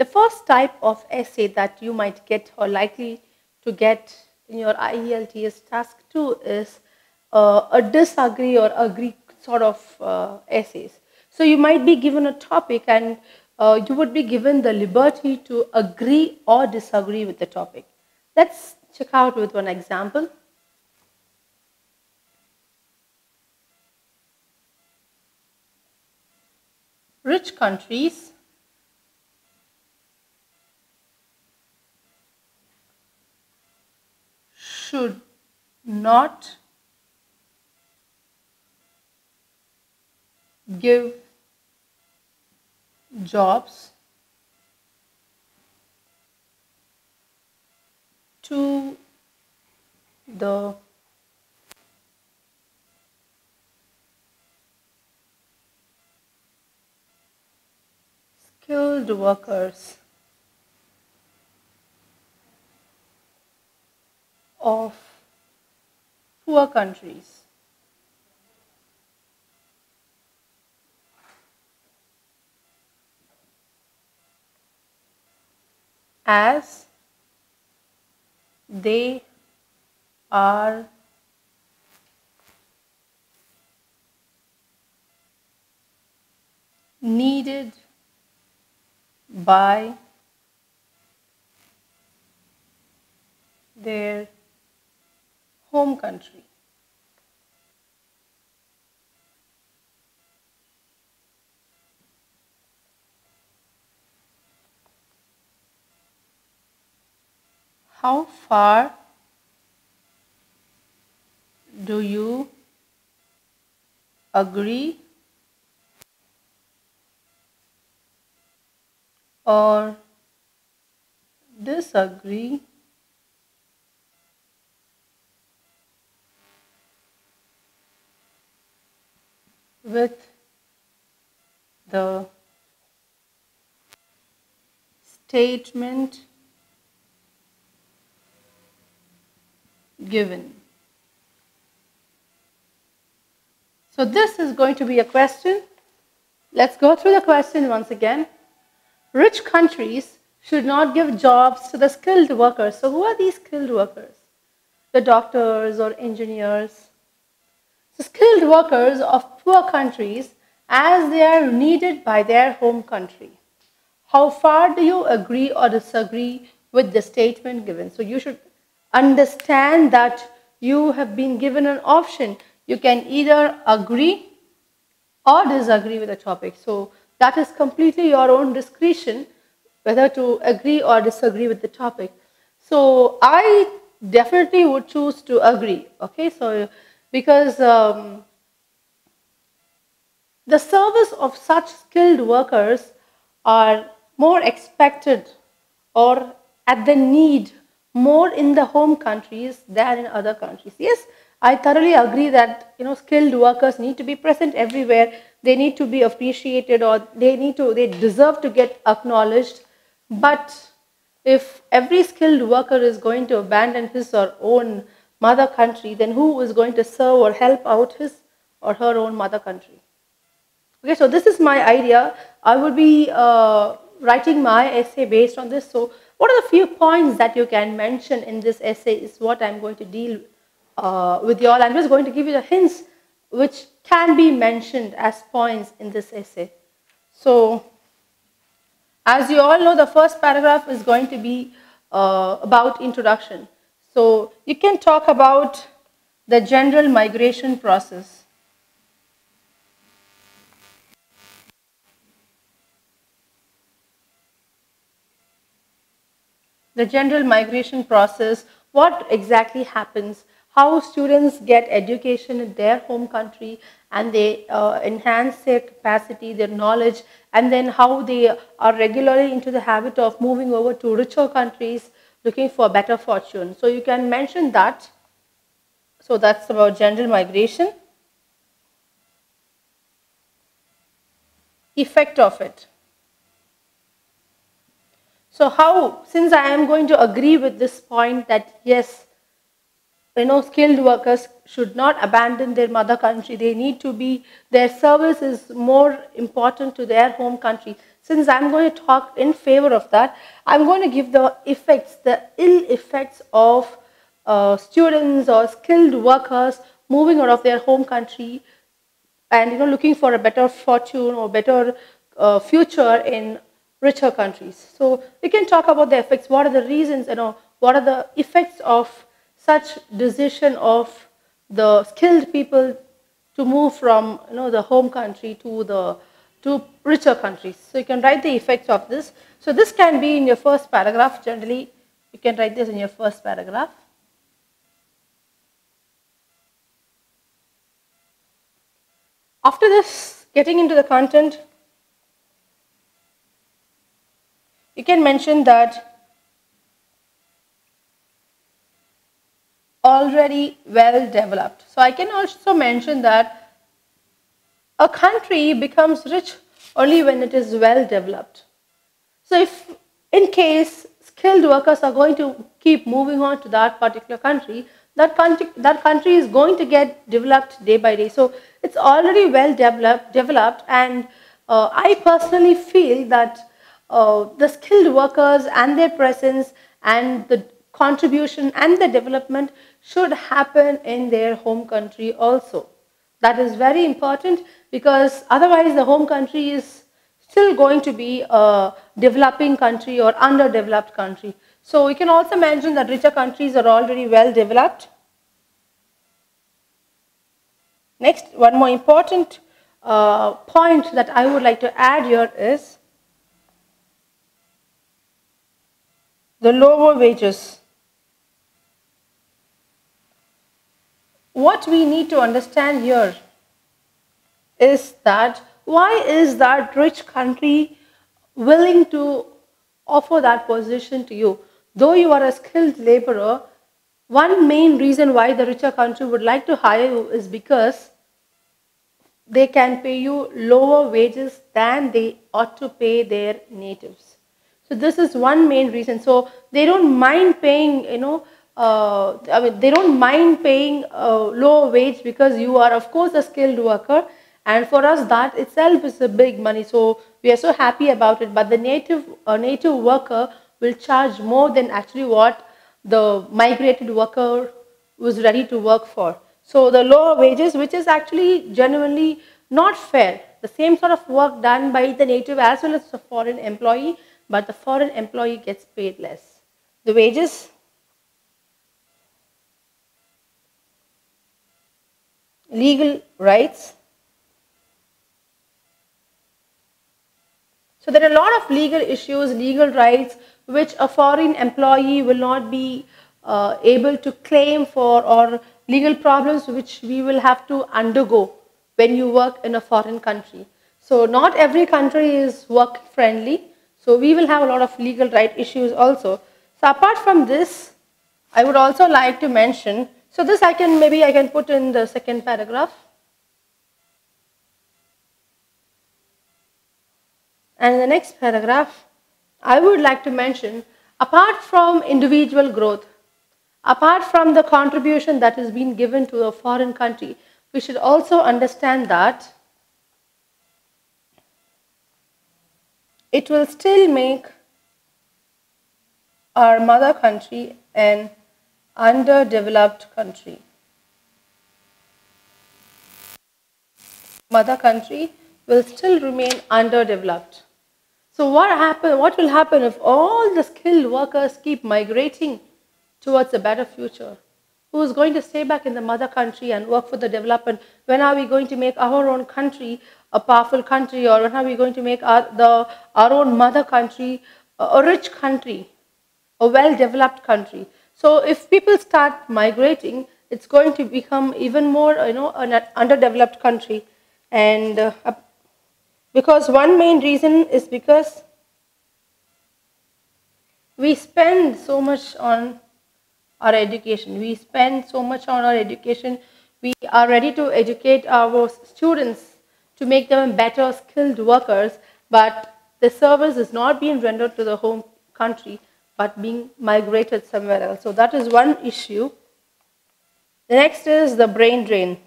The first type of essay that you might get or likely to get in your IELTS task 2 is a disagree or agree sort of essays. So you might be given a topic and you would be given the liberty to agree or disagree with the topic. Let's check out with one example. Rich countries should not give jobs to the skilled workers of poor countries. As they are needed by their home country. How far do you agree or disagree with the statement given? So this is going to be a question. Let's go through the question once again. Rich countries should not give jobs to the skilled workers. So who are these skilled workers? The doctors or engineers. So skilled workers of poor countries as they are needed by their home country. How far do you agree or disagree with the statement given? So you should understand that you have been given an option. You can either agree or disagree with the topic. So that is completely your own discretion whether to agree or disagree with the topic. So I definitely would choose to agree. Okay, so because the service of such skilled workers are more expected or at the need more in the home countries than in other countries. Yes, I thoroughly agree that skilled workers need to be present everywhere. They need to be appreciated or they deserve to get acknowledged. But if every skilled worker is going to abandon his or own mother country, then who is going to serve or help out his or her own mother country? Okay, so this is my idea. I will be writing my essay based on this. So what are the few points that you can mention in this essay is what I'm going to deal with you all. I'm just going to give you the hints which can be mentioned as points in this essay. So as you all know, the first paragraph is going to be about introduction. So you can talk about the general migration process. The general migration process, what exactly happens, how students get education in their home country and they enhance their capacity, their knowledge, and then how they are regularly into the habit of moving over to richer countries looking for better fortune. So you can mention that. So that's about general migration. Effect of it. So how, since I am going to agree with this point that yes, skilled workers should not abandon their mother country. They need to be, their service is more important to their home country. since I'm going to talk in favor of that, I'm going to give the effects, the ill effects of students or skilled workers moving out of their home country and looking for a better fortune or better future in richer countries. So we can talk about the effects. What are the reasons? What are the effects of such decision of the skilled people to move from the home country to richer countries? So you can write the effects of this. So this can be in your first paragraph. Generally, you can write this in your first paragraph. After this, getting into the content, you can mention that already well developed. So I can also mention that a country becomes rich only when it is well developed. So if in case skilled workers are going to keep moving on to that particular country, that country is going to get developed day by day. So it's already well developed, and I personally feel that the skilled workers and their presence and the contribution and the development should happen in their home country also. That is very important, because otherwise the home country is still going to be a developing country or underdeveloped country. So we can also mention that richer countries are already well developed. Next, one more important point that I would like to add here is the lower wages. What we need to understand here is that why is that rich country willing to offer that position to you? Though you are a skilled laborer, one main reason why the richer country would like to hire you is because they can pay you lower wages than they ought to pay their natives. So this is one main reason. So they don't mind paying, they don't mind paying lower wage, because you are of course a skilled worker, and for us that itself is a big money. So we are so happy about it. But the native worker will charge more than actually what the migrated worker was ready to work for. So the lower wages, which is actually genuinely not fair. The same sort of work done by the native as well as the foreign employee, but the foreign employee gets paid less. The wages, legal rights. So there are a lot of legal issues, legal rights, which a foreign employee will not be able to claim for, or legal problems which we will have to undergo when you work in a foreign country. So not every country is work friendly. So we will have a lot of legal right issues also. So apart from this, I would also like to mention, so this I can put in the second paragraph. And in the next paragraph, I would like to mention, apart from individual growth, apart from the contribution that is being given to a foreign country, we should also understand that it will still make our mother country an underdeveloped country. Mother country will still remain underdeveloped. So what will happen if all the skilled workers keep migrating towards a better future? Who is going to stay back in the mother country and work for the development? When are we going to make our own country a powerful country, or when are we going to make our own mother country a rich country, a well-developed country? So if people start migrating, it's going to become even more, an underdeveloped country. And because one main reason is because we spend so much on our education. We spend so much on our education. We are ready to educate our students to make them better skilled workers, but the service is not being rendered to the home country, but being migrated somewhere else. So that is one issue. The next is the brain drain.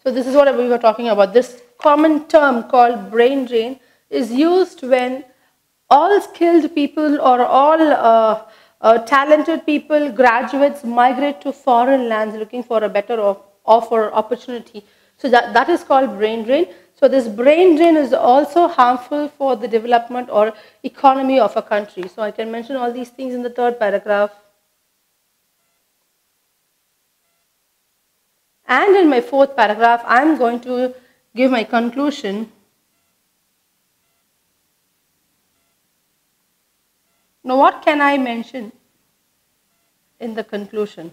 So this is what we were talking about. This common term called brain drain is used when all skilled people or all talented people, graduates, migrate to foreign lands looking for a better offer, opportunity. So that is called brain drain. So this brain drain is also harmful for the development or economy of a country. So I can mention all these things in the third paragraph. And in my fourth paragraph, I'm going to give my conclusion. Now, what can I mention in the conclusion?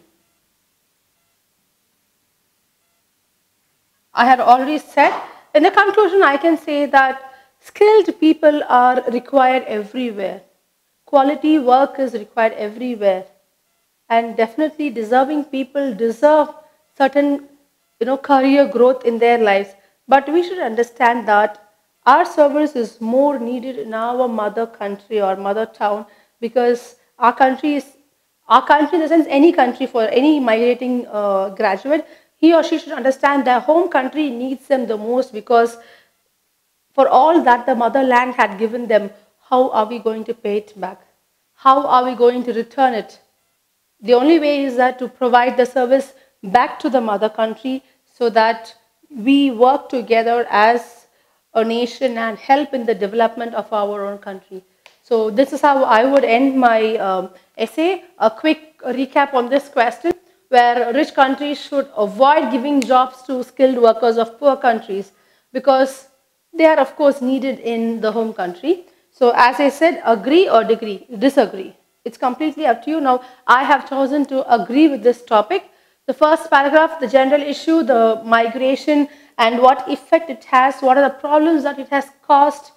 I had already said, in the conclusion, I can say that skilled people are required everywhere. Quality work is required everywhere. And definitely deserving people deserve certain career growth in their lives. But we should understand that our service is more needed in our mother country or mother town, because our country in the sense any country, for any migrating graduate, he or she should understand their home country needs them the most, because for all that the motherland had given them, how are we going to pay it back? How are we going to return it? The only way is that to provide the service back to the mother country, so that we work together as a nation and help in the development of our own country. So this is how I would end my essay. A quick recap on this question, where rich countries should avoid giving jobs to skilled workers of poor countries, because they are of course needed in the home country. So as I said, agree or disagree. It's completely up to you. Now, I have chosen to agree with this topic. The first paragraph, the general issue, the migration and what effect it has, what are the problems that it has caused,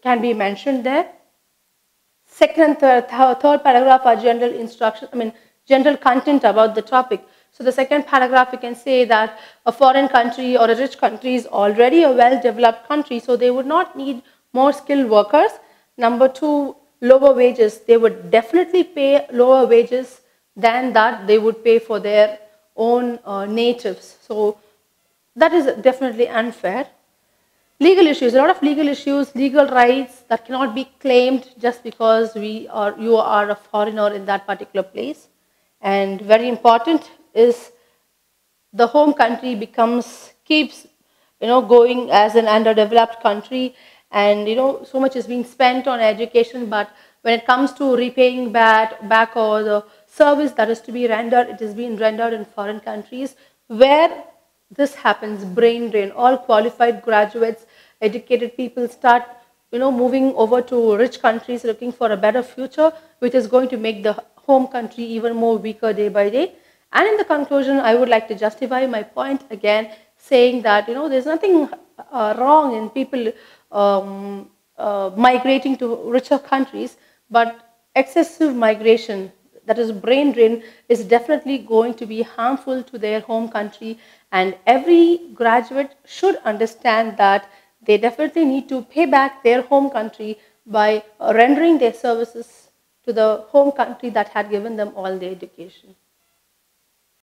can be mentioned there. Second and third paragraph are general instruction, general content about the topic. So the second paragraph, we can say that a foreign country or a rich country is already a well-developed country, so they would not need more skilled workers. Number two, lower wages. They would definitely pay lower wages than that they would pay for their own natives. So that is definitely unfair. Legal issues, a lot of legal issues, legal rights that cannot be claimed just because you are a foreigner in that particular place. And very important is the home country keeps going as an underdeveloped country, and so much is being spent on education, but when it comes to repaying back or the service that is to be rendered, it is being rendered in foreign countries where this happens, brain drain. All qualified graduates, educated people start moving over to rich countries looking for a better future, which is going to make the home country even more weaker day by day. And in the conclusion, I would like to justify my point again, saying that there's nothing wrong in people migrating to richer countries, but excessive migration, that is brain drain, is definitely going to be harmful to their home country, and every graduate should understand that they definitely need to pay back their home country by rendering their services to the home country that had given them all their education.